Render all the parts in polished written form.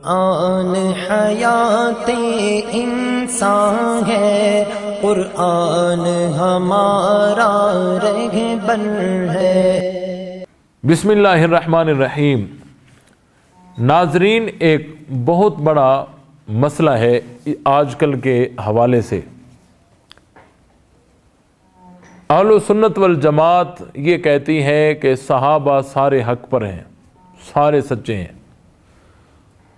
कुरान हयाते इंसान है, कुरान हमारा रहबर है। बिस्मिल्लाहिर्रहमानिर्रहीम। नाजरीन, एक बहुत बड़ा मसला है आजकल के हवाले से। अहले सुन्नत वल जमात ये कहती है कि सहाबा सारे हक पर हैं, सारे सच्चे हैं,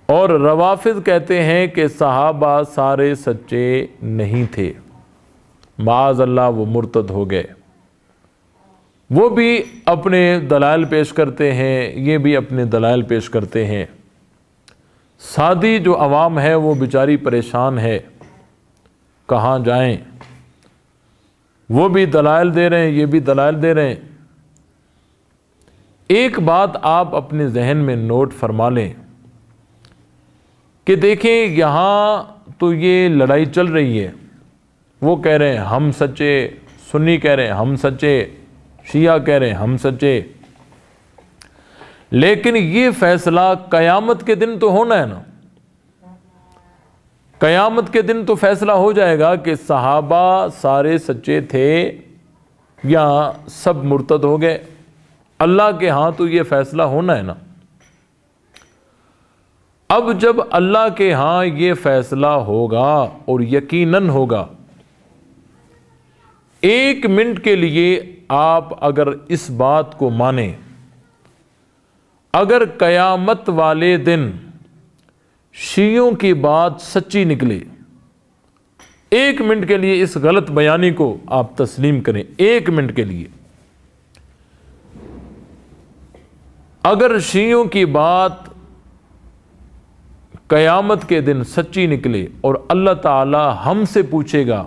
और रवाफिद कहते हैं कि सहाबा सारे सच्चे नहीं थे, माअज़ल्लाह वो मुर्तद हो गए। वो भी अपने दलाइल पेश करते हैं, ये भी अपने दलाइल पेश करते हैं। सादी जो अवाम है वो बेचारी परेशान है, कहाँ जाएं। वो भी दलाइल दे रहे हैं, ये भी दलाइल दे रहे हैं। एक बात आप अपने जहन में नोट फरमा लें कि देखें, यहाँ तो ये लड़ाई चल रही है। वो कह रहे हैं हम सच्चे, सुन्नी कह रहे हैं हम सच्चे, शिया कह रहे हैं हम सच्चे। लेकिन ये फैसला कयामत के दिन तो होना है ना। कयामत के दिन तो फैसला हो जाएगा कि सहाबा सारे सच्चे थे या सब मुर्तद हो गए। अल्लाह के हाथ तो ये फैसला होना है ना। अब जब अल्लाह के हां ये फैसला होगा, और यकीनन होगा, एक मिनट के लिए आप अगर इस बात को माने, अगर कयामत वाले दिन शियों की बात सच्ची निकले, एक मिनट के लिए इस गलत बयानी को आप तस्लीम करें, एक मिनट के लिए अगर शियों की बात कयामत के दिन सच्ची निकले और अल्लाह ताला हमसे पूछेगा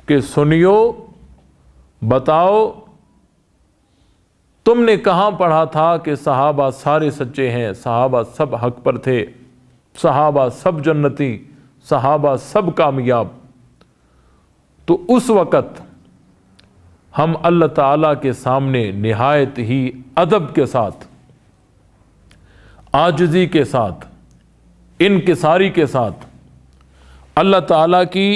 कि सुनियो, बताओ तुमने कहां पढ़ा था कि सहाबा सारे सच्चे हैं, सहाबा सब हक पर थे, सहाबा सब जन्नती, सहाबा सब कामयाब। तो उस वक़्त हम अल्लाह ताला के सामने निहायत ही अदब के साथ, आजिज़ी के साथ, इनकिसारी के साथ अल्लाह ताला की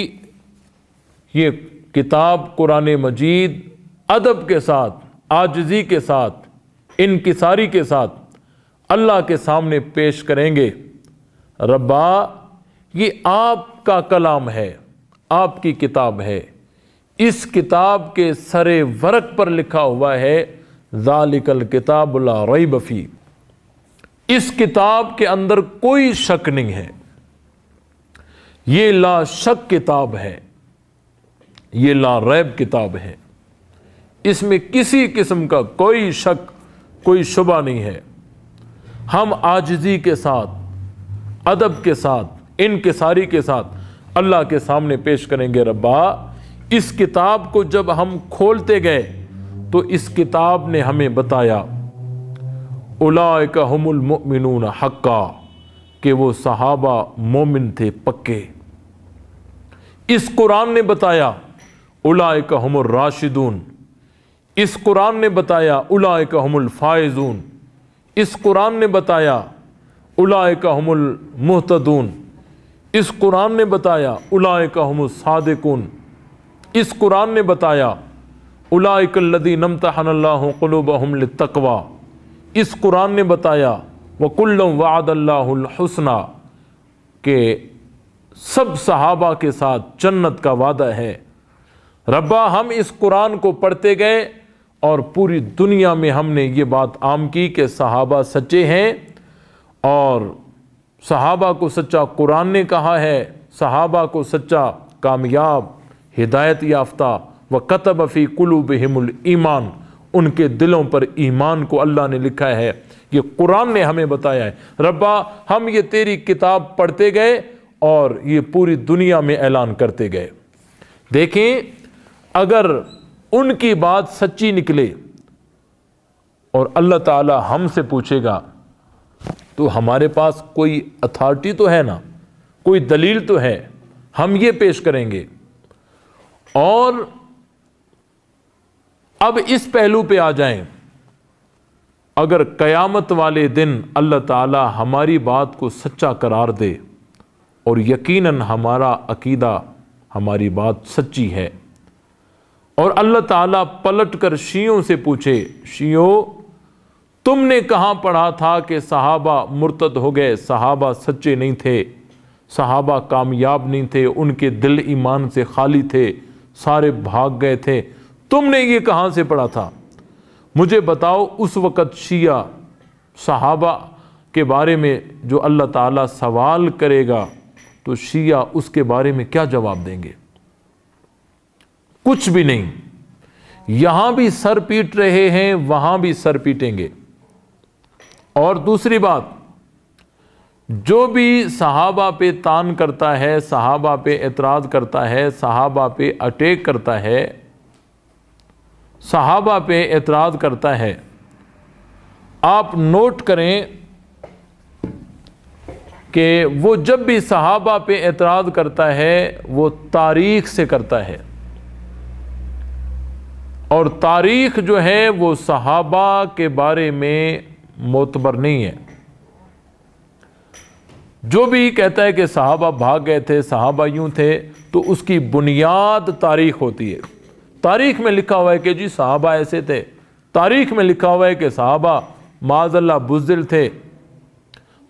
ये किताब कुरान मजीद अदब के साथ, आजिज़ी के साथ, इनकिसारी के साथ अल्लाह के सामने पेश करेंगे। रब्बा, ये आपका कलाम है, आपकी किताब है। इस किताब के सरे वरक पर लिखा हुआ है ज़ालिकल किताब ला रैब फी। इस किताब के अंदर कोई शक नहीं है, ये ला शक किताब है, ये ला रैब किताब है। इसमें किसी किस्म का कोई शक, कोई शुबा नहीं है। हम आजिज़ी के साथ, अदब के साथ, इनकिसारी के साथ अल्लाह के सामने पेश करेंगे। रब्बा, इस किताब को जब हम खोलते गए तो इस किताब ने हमें बताया उलाइका हुमुल मुमिनून हक्का, कि वो सहाबा मोमिन थे पक्के। इस कुरान ने बताया उलाइका हुमुर राशिदून, इस कुरान ने बताया उलाइका हुमुल फाइजून, इस कुरान ने बताया उलाइका हुमुल मुहतदून, इस कुरान ने बताया उलाइका हुमुस सादिकून, इस कुरान ने बताया उलाइका लज़ीना इम्तहनल्लाहु क़ुलूबहुम लित्तक़वा, इस कुरान ने बताया वकुल्लुम वअदल्लाहुल हुस्ना, के सब सहाबा के साथ जन्नत का वादा है। रब्बा, हम इस कुरान को पढ़ते गए और पूरी दुनिया में हमने ये बात आम की कि सहाबा सच्चे हैं, और सहाबा को सच्चा कुरान ने कहा है, सहाबा को सच्चा कामयाब, हिदायत याफ्ता व कतब फ़ी कुलूबिहिमुल ईमान, उनके दिलों पर ईमान को अल्लाह ने लिखा है। ये कुरान ने हमें बताया है। रब्बा, हम ये तेरी किताब पढ़ते गए और ये पूरी दुनिया में ऐलान करते गए। देखें, अगर उनकी बात सच्ची निकले और अल्लाह ताला हमसे पूछेगा तो हमारे पास कोई अथॉरिटी तो है ना, कोई दलील तो है, हम ये पेश करेंगे। और अब इस पहलू पे आ जाएं अगर क़यामत वाले दिन अल्लाह ताला हमारी बात को सच्चा करार दे और यकीनन हमारा अकीदा, हमारी बात सच्ची है, और अल्लाह ताला पलट कर शियों से पूछे, शियों तुमने कहाँ पढ़ा था कि सहाबा मुर्तद हो गए, सहाबा सच्चे नहीं थे, सहाबा कामयाब नहीं थे, उनके दिल ईमान से खाली थे, सारे भाग गए थे, तुमने ये कहाँ से पढ़ा था? मुझे बताओ। उस वक़्त शिया सहाबा के बारे में जो अल्लाह ताला सवाल करेगा तो शिया उसके बारे में क्या जवाब देंगे? कुछ भी नहीं। यहां भी सर पीट रहे हैं, वहां भी सर पीटेंगे। और दूसरी बात, जो भी सहाबा पे तान करता है, सहाबा पे एतराज़ करता है, सहाबा पे अटैक करता है, सहाबा पे एतराज़ करता है, आप नोट करें कि वो जब भी सहाबा पे एतराज़ करता है वो तारीख से करता है, और तारीख जो है वो सहाबा के बारे में मोतबर नहीं है। जो भी कहता है कि सहाबा भाग गए थे, सहाबा यूं थे, तो उसकी बुनियाद तारीख होती है। तारीख में लिखा हुआ है कि जी सहाबा ऐसे थे, तारीख में लिखा हुआ है कि सहाबा माज़अल्लाह बुज़दिल थे।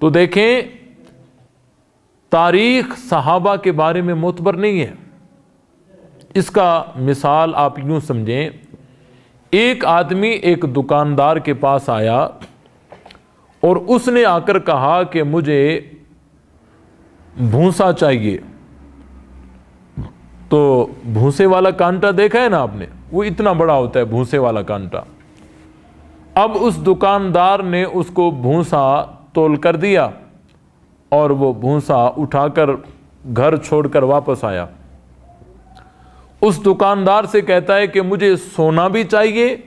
तो देखें, तारीख सहाबा के बारे में मोतबर नहीं है। इसका मिसाल आप यूं समझें, एक आदमी एक दुकानदार के पास आया और उसने आकर कहा कि मुझे भूसा चाहिए। तो भूसे वाला कांटा देखा है ना आपने, वो इतना बड़ा होता है भूसे वाला कांटा। अब उस दुकानदार ने उसको भूसा तोल कर दिया और वो भूसा उठाकर घर छोड़कर वापस आया। उस दुकानदार से कहता है कि मुझे सोना भी चाहिए,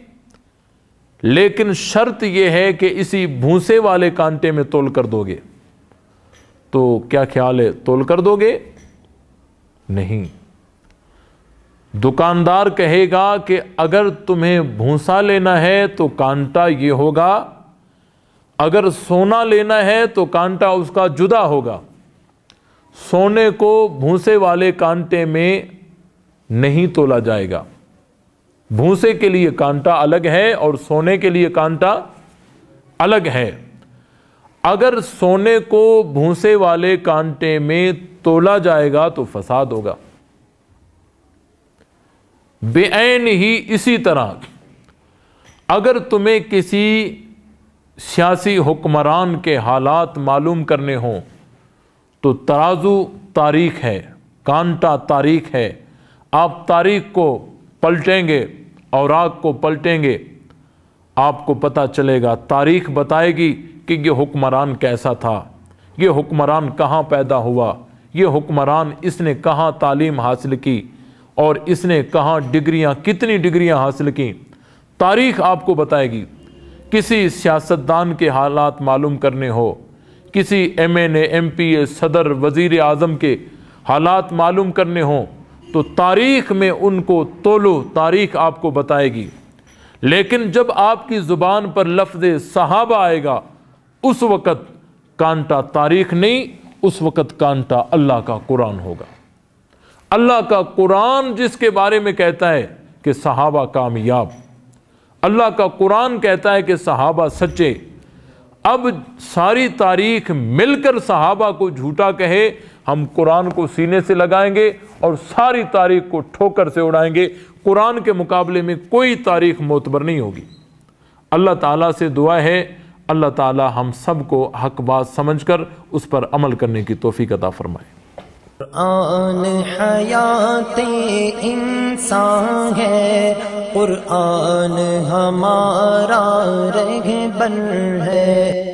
लेकिन शर्त यह है कि इसी भूसे वाले कांटे में तोल कर दोगे। तो क्या ख्याल है, तोल कर दोगे? नहीं। दुकानदार कहेगा कि अगर तुम्हें भूसा लेना है तो कांटा ये होगा, अगर सोना लेना है तो कांटा उसका जुदा होगा। सोने को भूसे वाले कांटे में नहीं तोला जाएगा। भूसे के लिए कांटा अलग है और सोने के लिए कांटा अलग है। अगर सोने को भूसे वाले कांटे में तोला जाएगा तो फसाद होगा। बेऐन ही इसी तरह अगर तुम्हें किसी सियासी हुक्मरान के हालात मालूम करने हों तो तराजू तारीख है, कांटा तारीख है। आप तारीख को पलटेंगे, औराक को पलटेंगे, आपको पता चलेगा, तारीख बताएगी कि ये हुक्मरान कैसा था, ये हुक्मरान कहाँ पैदा हुआ, ये हुक्मरान इसने कहाँ तालीम हासिल की और इसने कहाँ डिग्रियाँ, कितनी डिग्रियाँ हासिल की। तारीख आपको बताएगी। किसी सियासतदान के हालात मालूम करने हो, किसी MNA, MPA, सदर, वज़ीर आज़म के हालात मालूम करने हो तो तारीख में उनको तोलो, तारीख आपको बताएगी। लेकिन जब आपकी ज़ुबान पर लफ्ज़ सहाबा आएगा उस वक़्त कांटा तारीख नहीं, उस वक़्त कांटा अल्लाह का कुरान होगा। अल्लाह का कुरान जिसके बारे में कहता है कि सहाबा कामयाब, अल्लाह का कुरान कहता है कि सहाबा सच्चे। अब सारी तारीख मिलकर सहाबा को झूठा कहे, हम कुरान को सीने से लगाएंगे और सारी तारीख को ठोकर से उड़ाएंगे। कुरान के मुकाबले में कोई तारीख मोतबर नहीं होगी। अल्लाह ताला से दुआ है, अल्लाह ताला हम सबको हक बात समझकर उस पर अमल करने की तौफीक अता फरमाए। कुरान हयाते इंसान है, कुरान हमारा रहबर है।